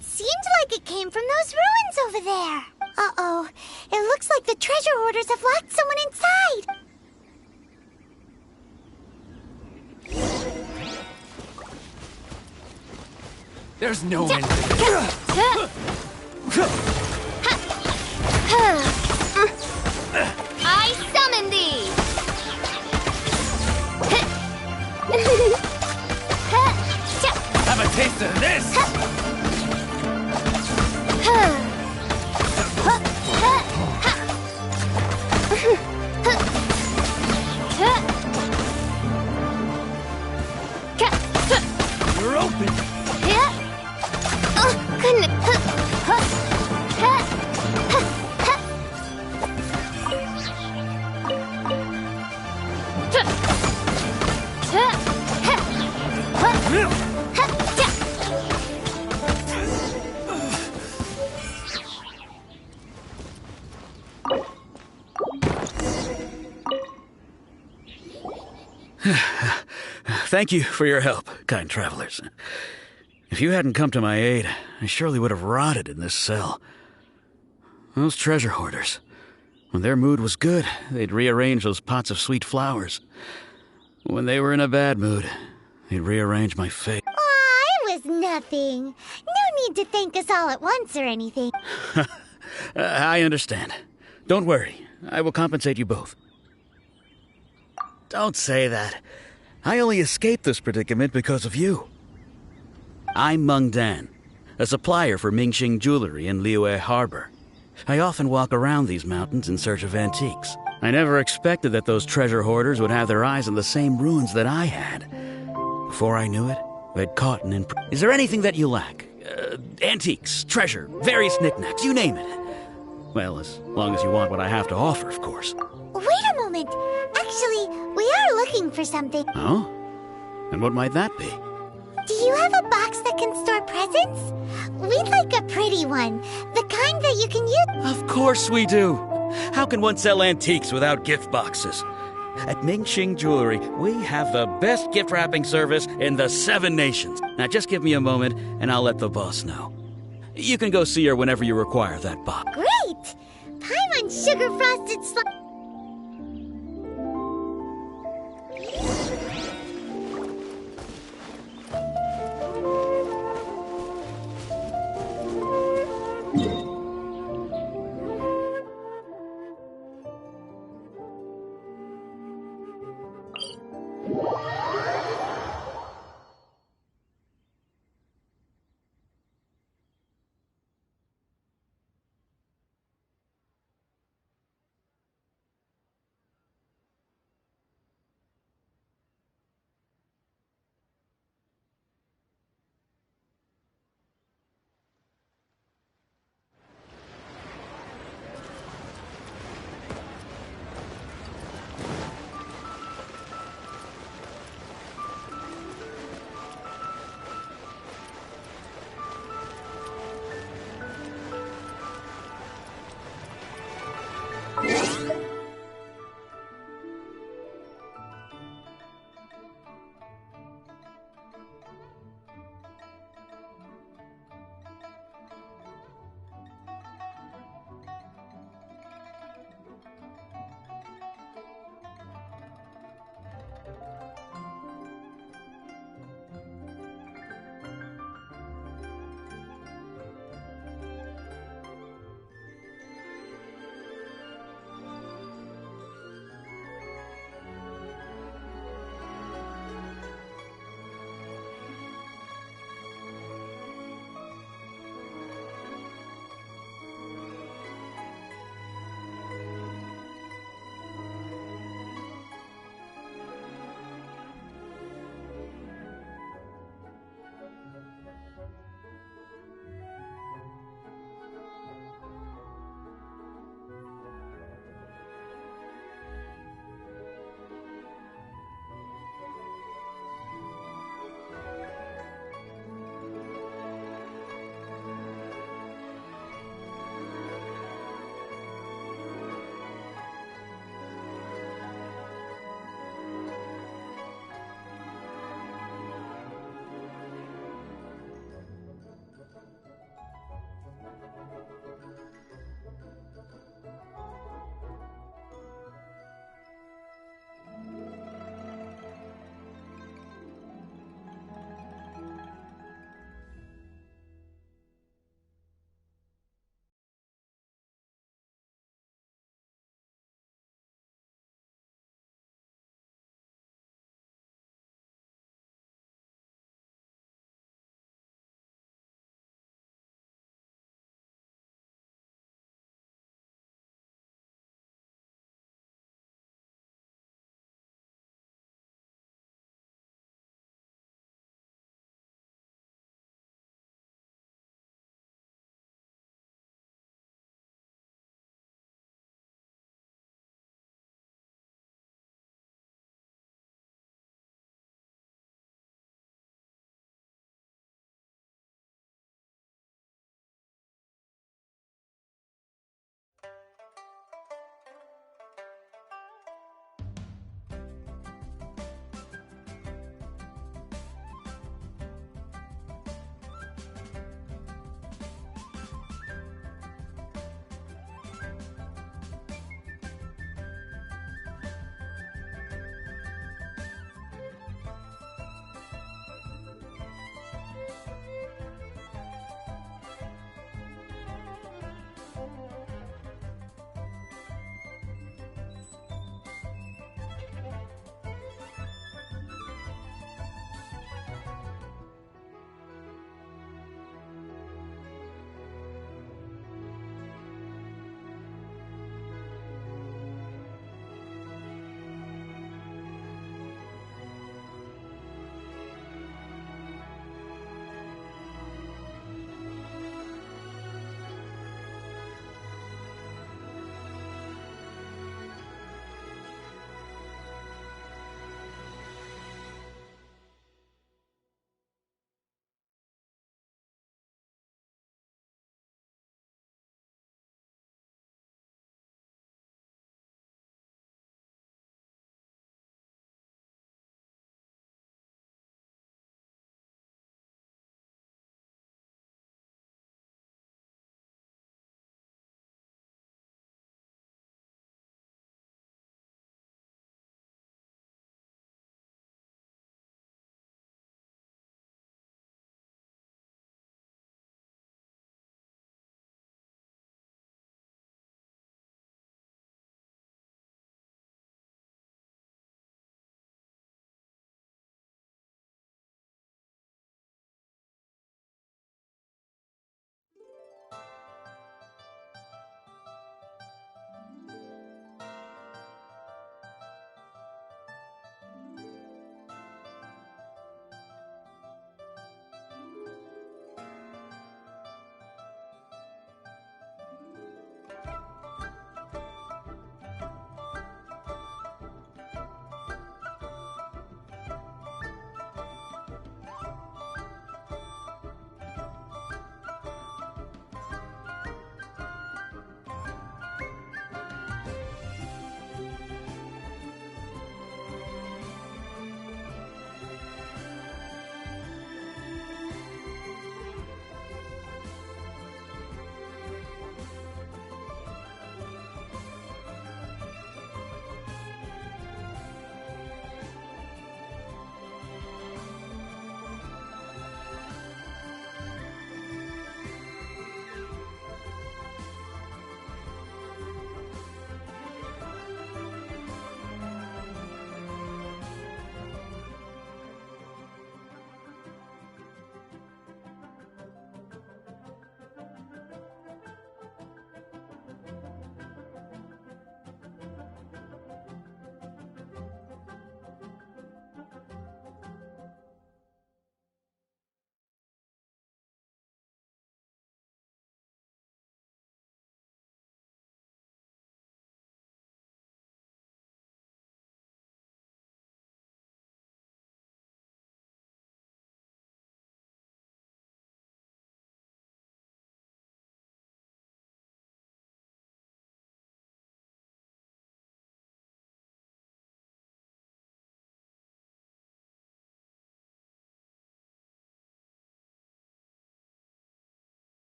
It seemed like it came from those ruins over there. Uh-oh. It looks like the treasure hoarders have locked someone inside. There's no end to this. I summon thee! Have a taste of this! You're open! Oh, goodness! Thank you for your help, kind travelers. If you hadn't come to my aid, I surely would have rotted in this cell. Those treasure hoarders, when their mood was good, they'd rearrange those pots of sweet flowers. When they were in a bad mood, they'd rearrange my fate. Aw, it was nothing. No need to thank us all at once or anything. I understand. Don't worry, I will compensate you both. Don't say that. I only escaped this predicament because of you. I'm Meng Dan, a supplier for Mingxing jewelry in Liyue Harbor. I often walk around these mountains in search of antiques. I never expected that those treasure hoarders would have their eyes on the same ruins that I had. Before I knew it, they'd caught and Is there anything that you lack? Antiques, treasure, various knickknacks, you name it. Well, as long as you want what I have to offer, of course. Wait a moment. Actually, we are looking for something. Oh? And what might that be? Do you have a box that can store presents? We'd like a pretty one. The kind that you can use. Of course we do. How can one sell antiques without gift boxes? At Mingxing Jewelry, we have the best gift wrapping service in the 7 nations. Now just give me a moment, and I'll let the boss know. You can go see her whenever you require that box. Great! Paimon sugar-frosted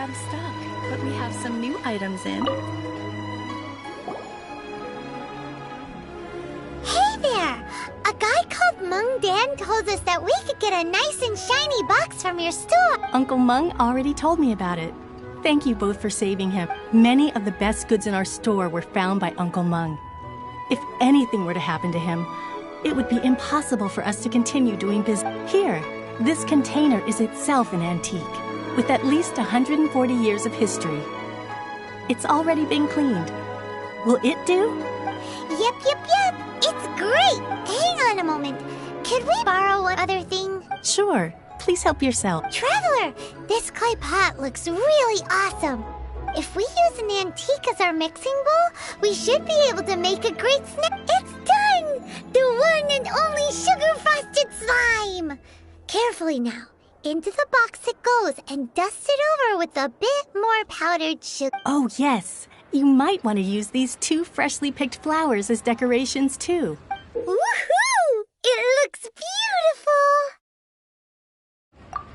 out of stock, but we have some new items in. Hey there! A guy called Mung Dan told us that we could get a nice and shiny box from your store. Uncle Mung already told me about it. Thank you both for saving him. Many of the best goods in our store were found by Uncle Mung. If anything were to happen to him, it would be impossible for us to continue doing business. Here, this container is itself an antique, with at least 140 years of history. It's already been cleaned. Will it do? Yep. It's great! Hang on a moment. Could we borrow one other thing? Sure. Please help yourself. Traveler, this clay pot looks really awesome. If we use an antique as our mixing bowl, we should be able to make a great snack. It's done! The one and only sugar-frosted slime! Carefully now. Into the box it goes and dust it over with a bit more powdered sugar. Oh, yes. You might want to use these 2 freshly picked flowers as decorations, too. Woohoo! It looks beautiful!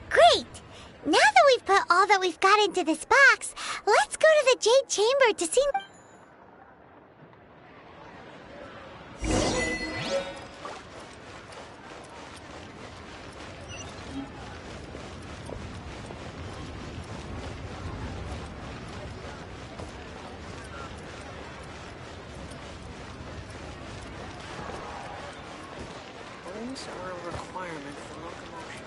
Great! Now that we've put all that we've got into this box, let's go to the Jade Chamber to see... Wings are a requirement for locomotion.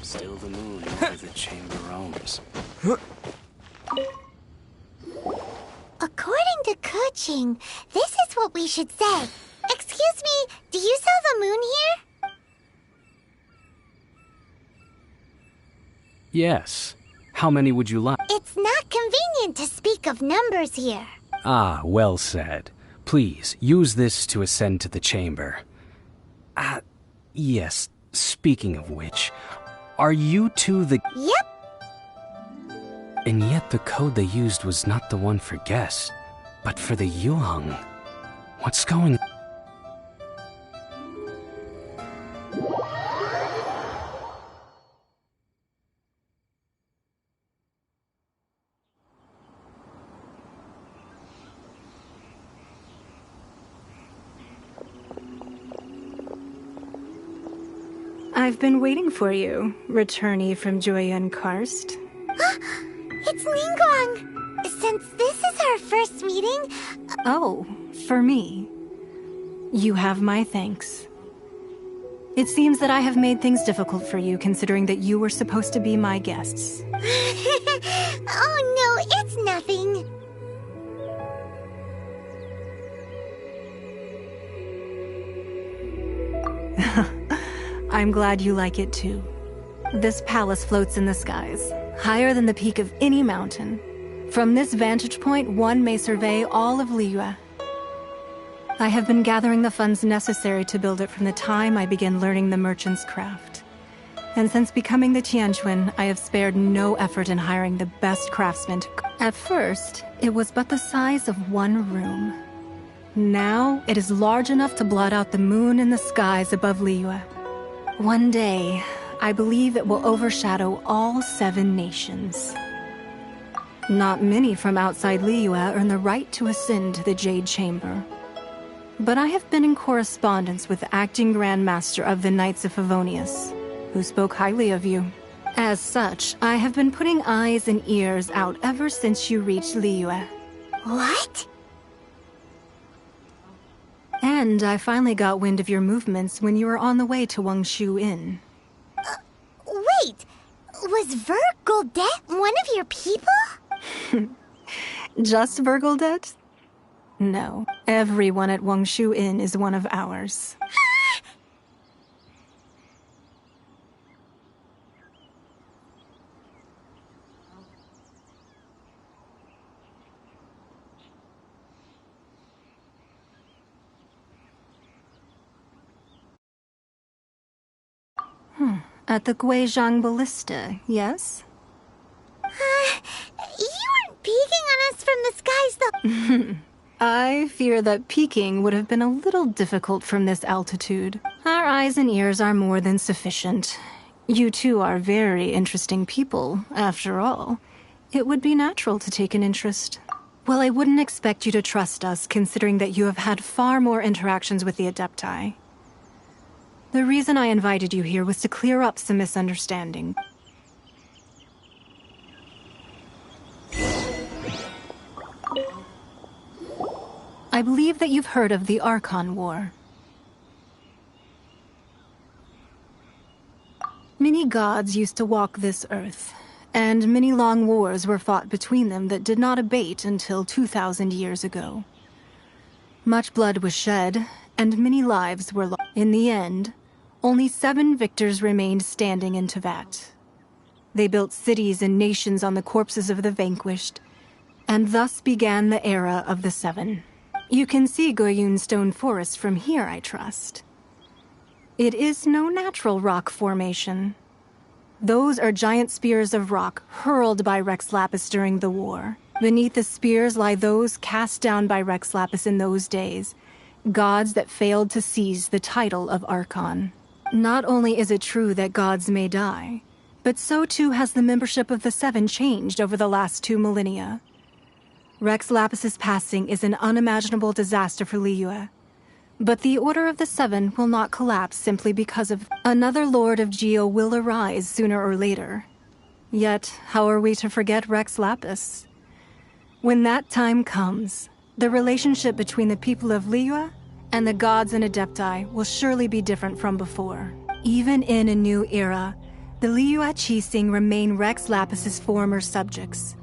Still the moon over the chamber roams. According to Kuching, this is what we should say. Excuse me, do you sell the moon here? Yes. How many would you like? It's not convenient to speak of numbers here. Ah, well said. Please, use this to ascend to the chamber. Yes, speaking of which, are you two the... Yep. And yet the code they used was not the one for guests, but for the Yuheng. What's going... I've been waiting for you, returnee from Joyun Karst. It's Ningguang. Since this is our first meeting... Oh, for me. You have my thanks. It seems that I have made things difficult for you, considering that you were supposed to be my guests. Oh no, it's nothing. I'm glad you like it too. This palace floats in the skies, higher than the peak of any mountain. From this vantage point, one may survey all of Liyue. I have been gathering the funds necessary to build it from the time I began learning the merchant's craft. And since becoming the Tianquan, I have spared no effort in hiring the best craftsmen. At first, it was but the size of one room. Now, it is large enough to blot out the moon in the skies above Liyue. One day, I believe it will overshadow all 7 nations. Not many from outside Liyue earn the right to ascend to the Jade Chamber. But I have been in correspondence with the acting Grand Master of the Knights of Favonius, who spoke highly of you. As such, I have been putting eyes and ears out ever since you reached Liyue. What? And I finally got wind of your movements when you were on the way to Wangshu Inn. Wait! Was Vergoldet one of your people? Just Vergoldet? No, everyone at Wangshu Inn is one of ours. At the Guizhang Ballista, yes? You weren't peeking on us from the skies, though. I fear that peeking would have been a little difficult from this altitude. Our eyes and ears are more than sufficient. You two are very interesting people, after all. It would be natural to take an interest. Well, I wouldn't expect you to trust us, considering that you have had far more interactions with the Adepti. The reason I invited you here was to clear up some misunderstanding. I believe that you've heard of the Archon War. Many gods used to walk this earth, and many long wars were fought between them that did not abate until 2,000 years ago. Much blood was shed, and many lives were lost. In the end, only 7 victors remained standing in Tevat. They built cities and nations on the corpses of the vanquished, and thus began the era of the 7. You can see Goyun Stone Forest from here, I trust. It is no natural rock formation. Those are giant spears of rock hurled by Rex Lapis during the war. Beneath the spears lie those cast down by Rex Lapis in those days, gods that failed to seize the title of Archon. Not only is it true that gods may die, but so too has the membership of the 7 changed over the last 2 millennia. Rex Lapis's passing is an unimaginable disaster for Liyue. But the Order of the 7 will not collapse simply because of another Lord of Geo will arise sooner or later. Yet, how are we to forget Rex Lapis? When that time comes, the relationship between the people of Liyue and the gods and Adepti will surely be different from before. Even in a new era, the Liyue Qixing remain Rex Lapis's former subjects.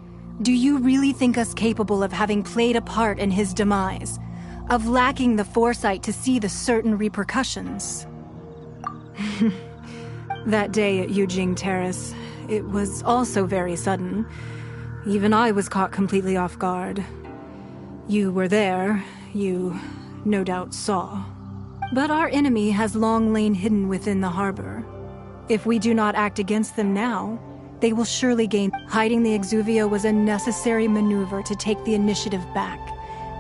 Do you really think us capable of having played a part in his demise? Of lacking the foresight to see the certain repercussions? That day at Yujing Terrace, it was also very sudden. Even I was caught completely off guard. You were there, you no doubt saw. But our enemy has long lain hidden within the harbor. If we do not act against them now, they will surely gain. Hiding the Exuvia was a necessary maneuver to take the initiative back,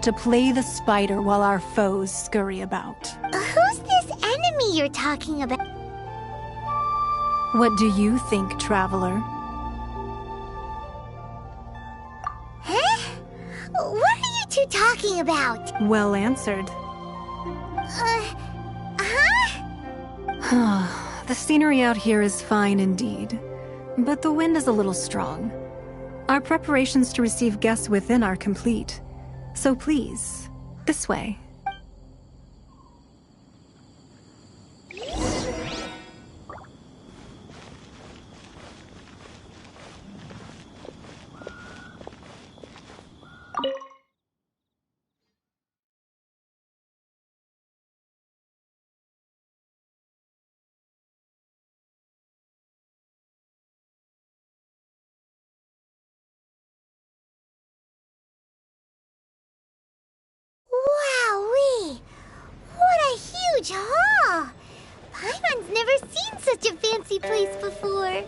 to play the spider while our foes scurry about. Who's this enemy you're talking about? What do you think, traveler? Huh? What are you two talking about? Well answered. Huh? The scenery out here is fine indeed, but the wind is a little strong. Our preparations to receive guests within are complete, so please, this way. Wowee! What a huge hall! Paimon's never seen such a fancy fancy place before.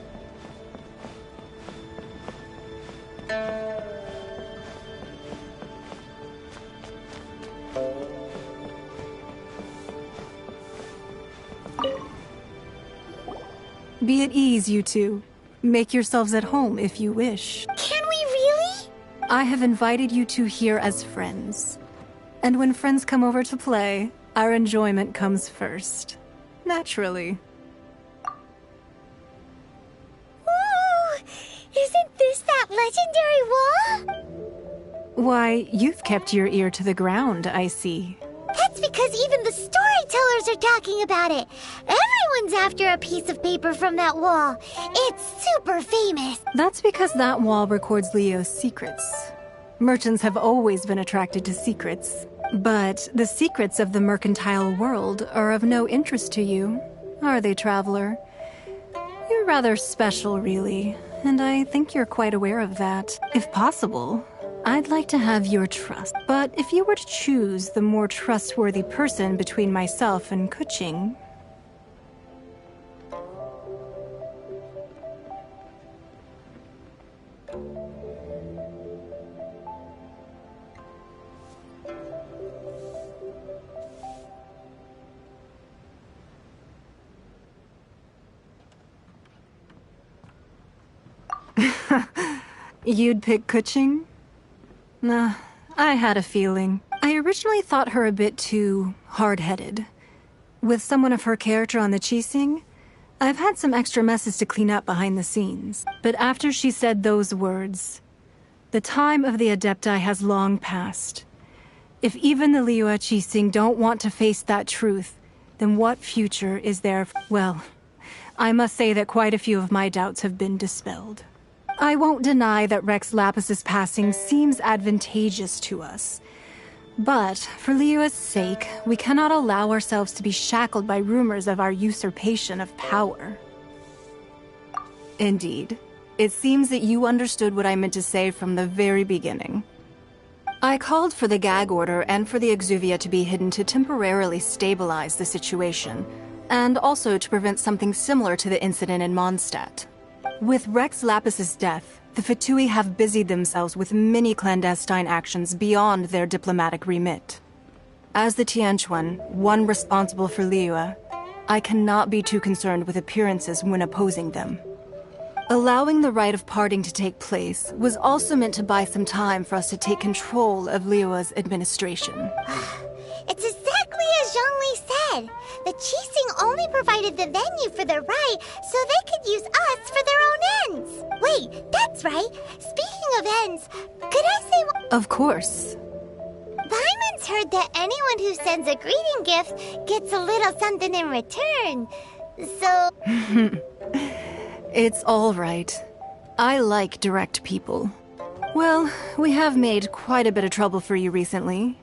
Be at ease, you two. Make yourselves at home if you wish. Can we really? I have invited you two here as friends. And when friends come over to play, our enjoyment comes first. Naturally. Ooh! Isn't this that legendary wall? Why, you've kept your ear to the ground, I see. That's because even the storytellers are talking about it. Everyone's after a piece of paper from that wall. It's super famous. That's because that wall records Leo's secrets. Merchants have always been attracted to secrets. But the secrets of the mercantile world are of no interest to you, are they, traveler? You're rather special, really, and I think you're quite aware of that. If possible, I'd like to have your trust. But if you were to choose the more trustworthy person between myself and Kuching... You'd pick Kuching? Nah, I had a feeling. I originally thought her a bit too hard-headed. With someone of her character on the Qixing, I've had some extra messes to clean up behind the scenes. But after she said those words, the time of the Adepti has long passed. If even the Liyue Qixing don't want to face that truth, then what future is there? Well, I must say that quite a few of my doubts have been dispelled. I won't deny that Rex Lapis's passing seems advantageous to us. But, for Liyue's sake, we cannot allow ourselves to be shackled by rumors of our usurpation of power. Indeed. It seems that you understood what I meant to say from the very beginning. I called for the gag order and for the Exuvia to be hidden to temporarily stabilize the situation, and also to prevent something similar to the incident in Mondstadt. With Rex Lapis's death, the Fatui have busied themselves with many clandestine actions beyond their diplomatic remit. As the Tianquan, one responsible for Liyue, I cannot be too concerned with appearances when opposing them. Allowing the rite of parting to take place was also meant to buy some time for us to take control of Liyue's administration. It's exactly as Zhongli said. The Qixing only provided the venue for their rite so they could use us for their own ends. Wait, that's right. Speaking of ends, could I say one? Of course. Paimon's heard that anyone who sends a greeting gift gets a little something in return. So... It's all right. I like direct people. Well, we have made quite a bit of trouble for you recently.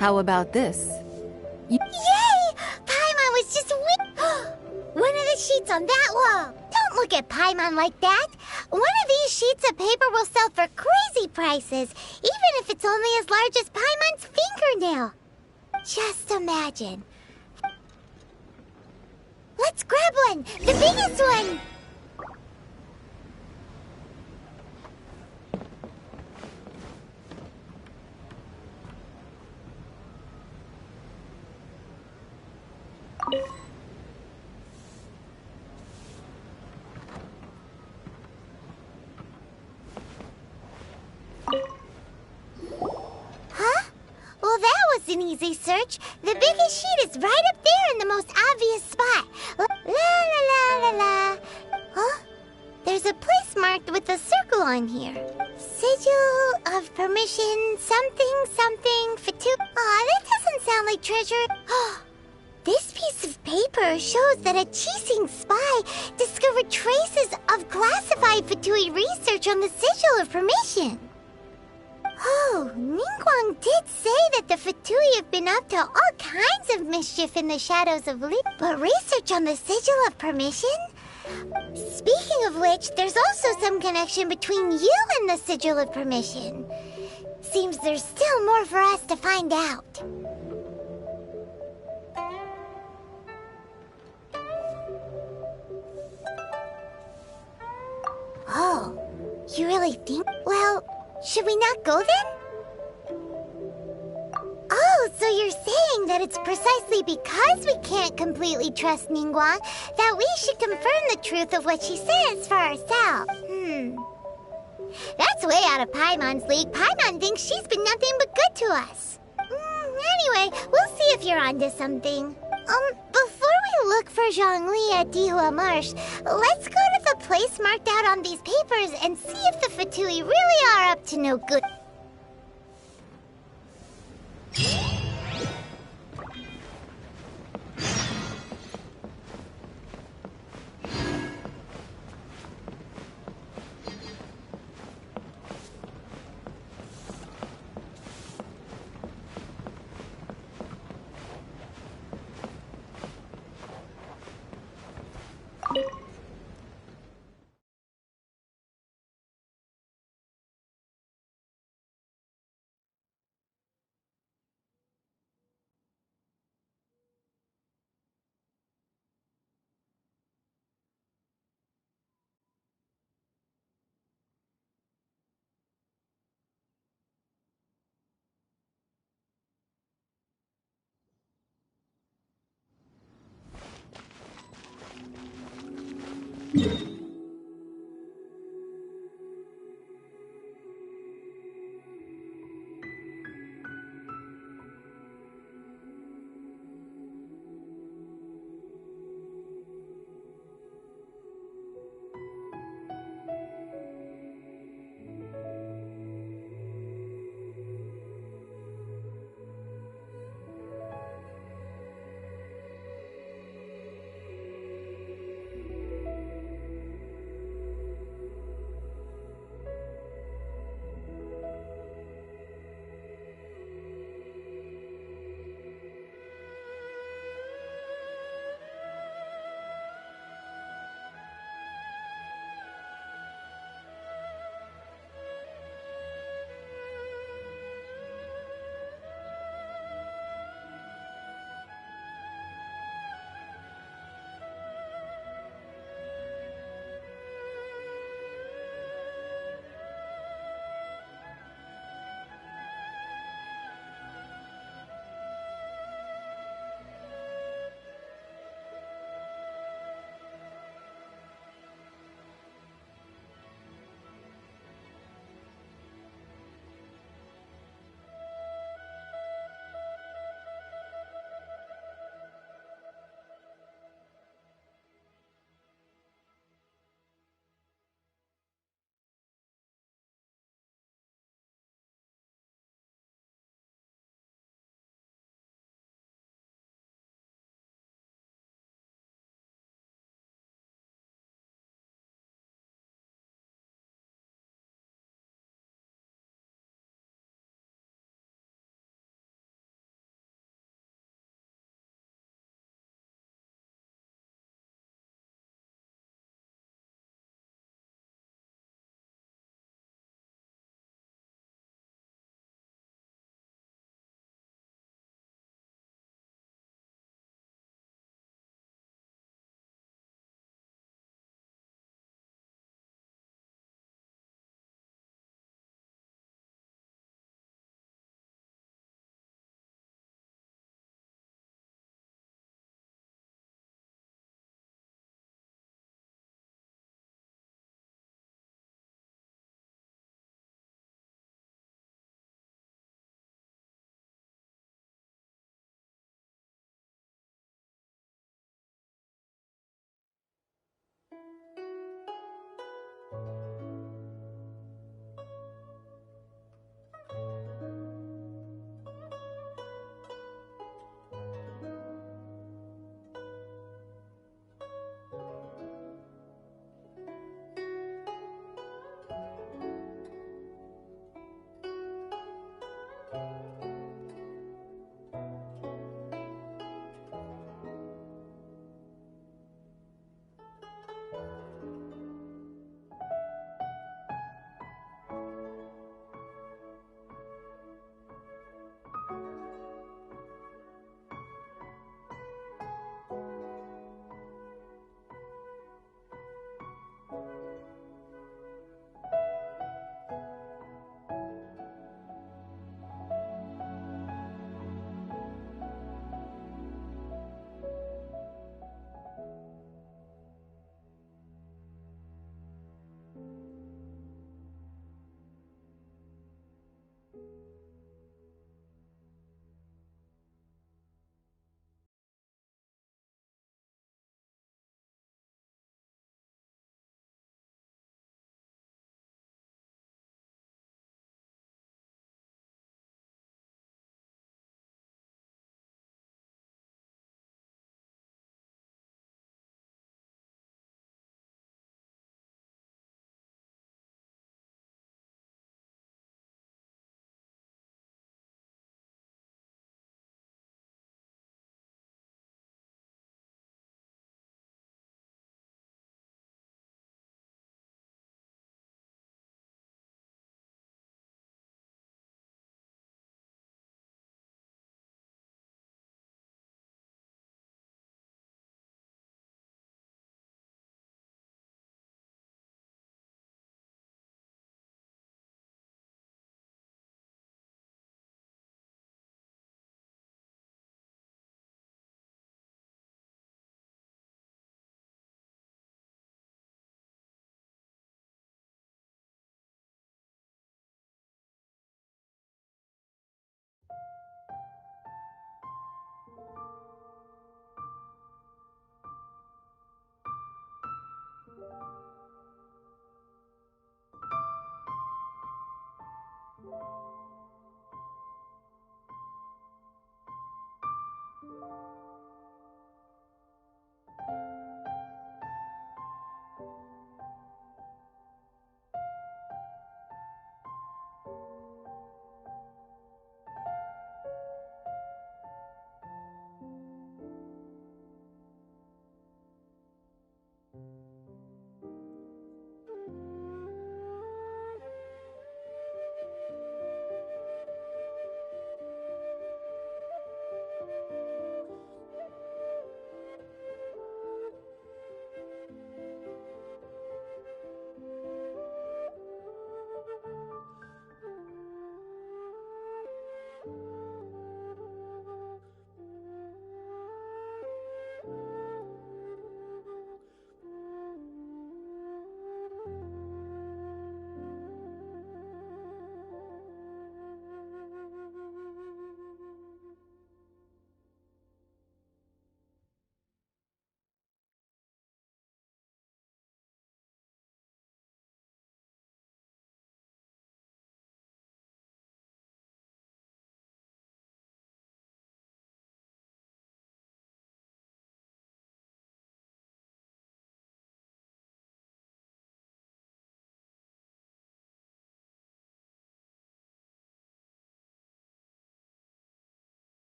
How about this? Yay! Paimon was just one of the sheets on that wall. Don't look at Paimon like that. One of these sheets of paper will sell for crazy prices, even if it's only as large as Paimon's fingernail. Just imagine. Let's grab one, the biggest one. Huh? Well, that was an easy search. The biggest sheet is right up there in the most obvious spot. La la la la la. Huh? There's a place marked with a circle on here. Sigil of permission, something, something, Fatu. Aw, that doesn't sound like treasure. This piece of paper shows that a Qixing spy discovered traces of classified Fatui research on the Sigil of Permission. Oh, Ningguang did say that the Fatui have been up to all kinds of mischief in the shadows of Li. But research on the Sigil of Permission? Speaking of which, there's also some connection between you and the Sigil of Permission. Seems there's still more for us to find out. You really think? Well, should we not go then? Oh, so you're saying that it's precisely because we can't completely trust Ningguang that we should confirm the truth of what she says for ourselves. That's way out of Paimon's league. Paimon thinks she's been nothing but good to us. Anyway, we'll see if you're onto something. Before we look for Zhongli at Dihua Marsh, let's go to the place marked out on these papers and see if the Fatui really are up to no good.